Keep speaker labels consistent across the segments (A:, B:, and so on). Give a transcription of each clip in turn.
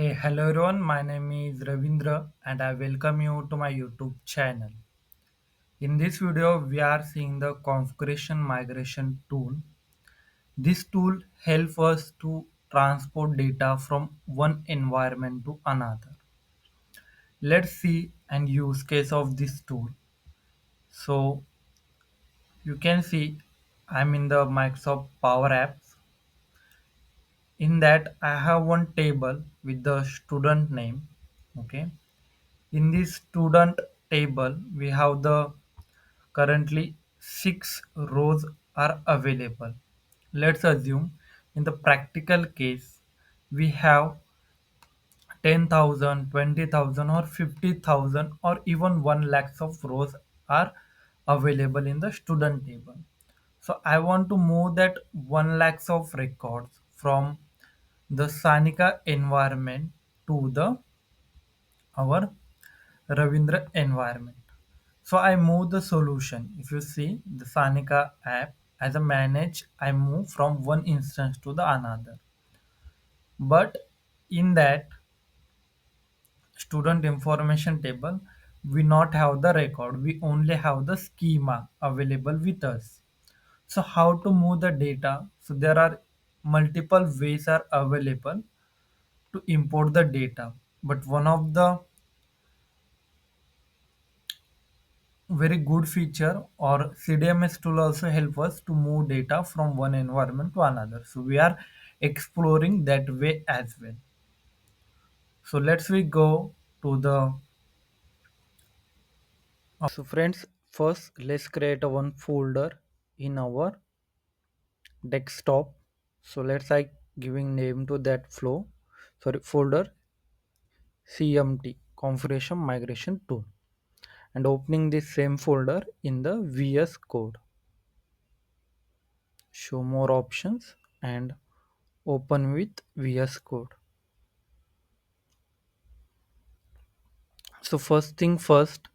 A: Hey, hello everyone. My name is Ravindra and I welcome you to my YouTube channel. In this video, we are seeing the configuration migration tool. This tool helps us to transport data from one environment to another. Let's see an use case of this tool. So you can see I'm in the Microsoft Power Apps. In that, I have one table with the student name. Okay. In this student table, we have the currently 6 rows are available. Let's assume in the practical case, we have 10,000, 20,000, or 50,000 or even 1 lakhs of rows are available in the student table. So I want to move that 1 lakhs of records from the Sanika environment to the our Ravindra environment. So I move the solution. If you see the Sanika app as a manage, I move from one instance to the another. But in that student information table, we not have the record. We only have the schema available with us. So how to move the data? So there are multiple ways are available to import the data. But one of the very good feature or CDMS tool also help us to move data from one environment to another. So we are exploring that way as well. So let's we go to the so friends, first let's create a one folder in our desktop. So let's I giving name to that flow, sorry, folder CMT configuration migration tool, and opening the same folder in the VS code. Show more options and open with VS code. So first thing first,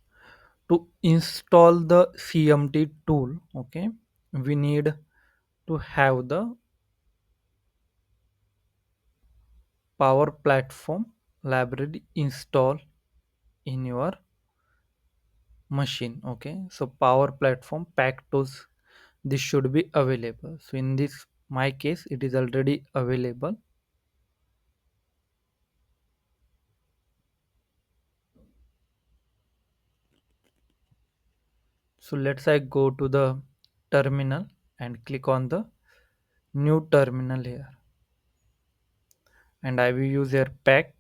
A: to install the CMT tool, okay, we need to have the Power Platform library install in your machine. Okay, so Power Platform pack tools, this should be available. So in this my case, it is already available. So let's I go to the terminal and click on the new terminal here, and I will use here pack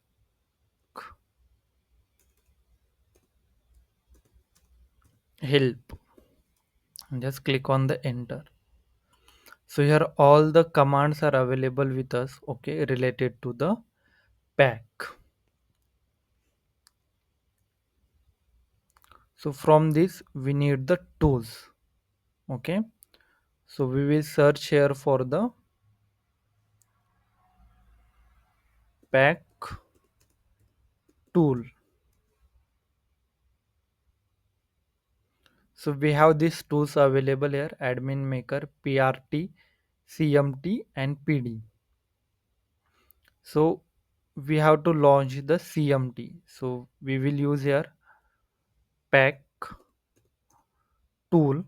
A: help, and just click on the enter. So here all the commands are available with us, okay, related to the pack. So from this we need the tools, okay. So we will search here for the pack tool. So we have these tools available here: admin maker, PRT, CMT, and PD. So we have to launch the CMT. So we will use here pack tool.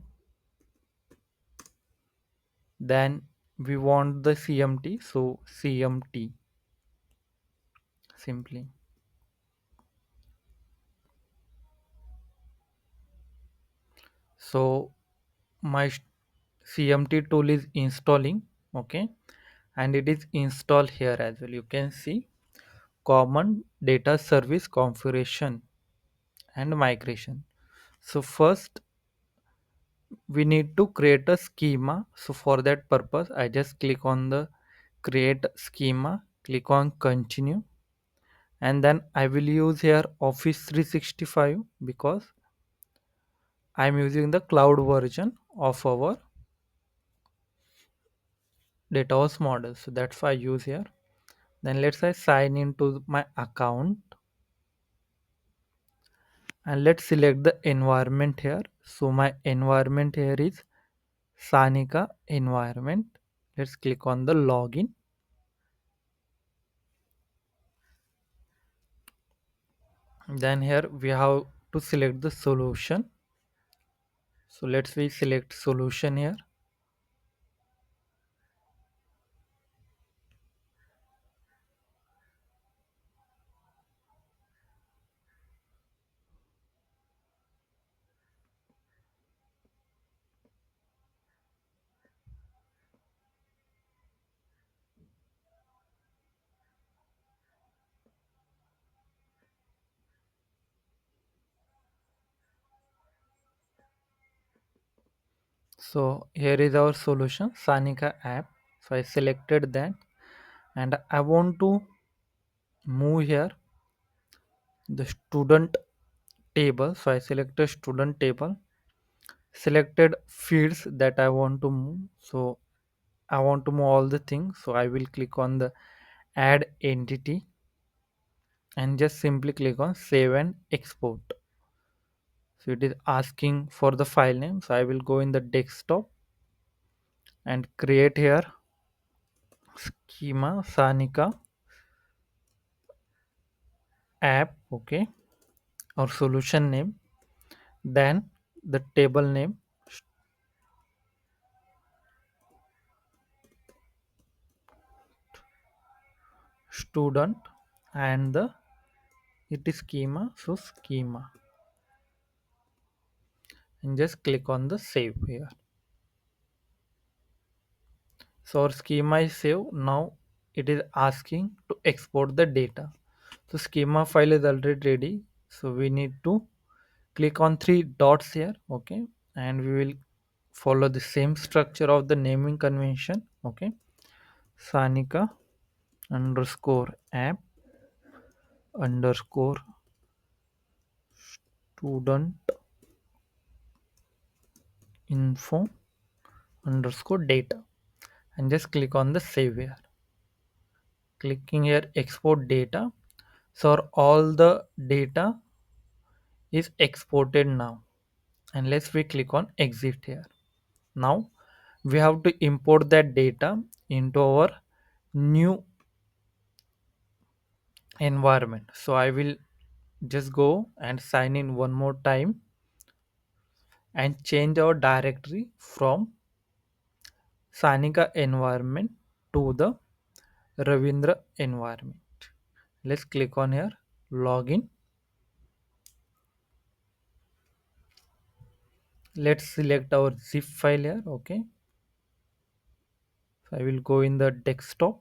A: Then we want the CMT. So CMT simply. So my CMT tool is installing, okay, and it is installed here as well. You can see common data service configuration and migration. So first we need to create a schema. So for that purpose, I just click on the create schema, click on continue, and then I will use here Office 365 because I'm using the cloud version of our Dataverse model. So that's why I use here. Then let's say sign into my account, and let's select the environment here. So my environment here is Sanika environment. Let's click on the login. Then here we have to select the solution. So let's we select solution here. So here is our solution, Sanika app. So I selected that and I want to move here the student table. So I selected student table, selected fields that I want to move. So I want to move all the things. So I will click on the add entity and just simply click on save and export. So it is asking for the file name. So I will go in the desktop and create here schema Sanika app, okay, or solution name, then the table name student and the it is schema, so schema, and just click on the save here. So our schema is saved. Now it is asking to export the data. So schema file is already ready. So we need to click on three dots here, okay, and we will follow the same structure of the naming convention, okay. Sanika underscore app underscore student info underscore data and just click on the save here. Clicking here export data. So all the data is exported now. And let's we click on exit here. Now we have to import that data into our new environment. So I will just go and sign in one more time and change our directory from Sanika environment to the Ravindra environment. Let's click on here, login. Let's select our zip file here, okay. So I will go in the desktop.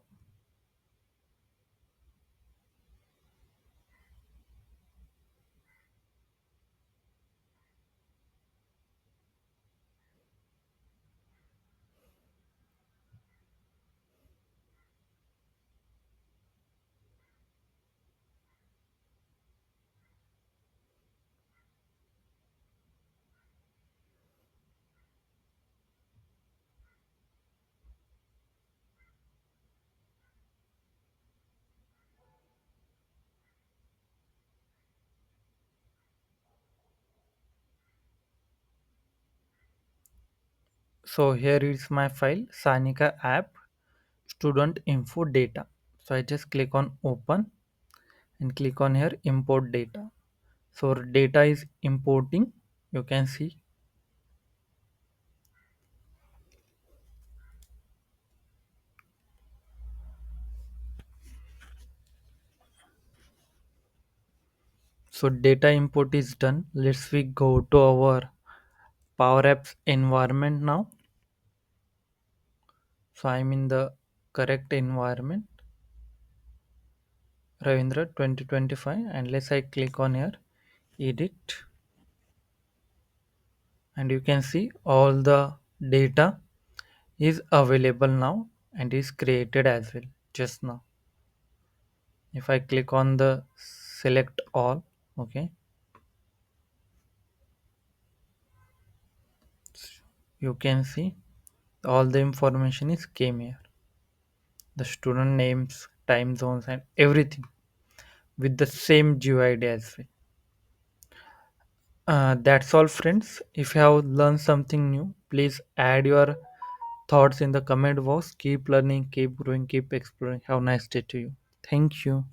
A: So here is my file, Sanika app student info data. So I just click on open and click on here import data. So data is importing, you can see. So data import is done. Let's we go to our Power Apps environment now. So I'm in the correct environment, Ravindra 2025, and let's I click on here edit, and you can see all the data is available now and is created as well just now. If I click on the select all, okay, you can see all the information is came here, the student names, time zones, and everything with the same GUID as well. That's all, friends. If you have learned something new, please add your thoughts in the comment box. Keep learning, keep growing, keep exploring. Have a nice day to you. Thank you.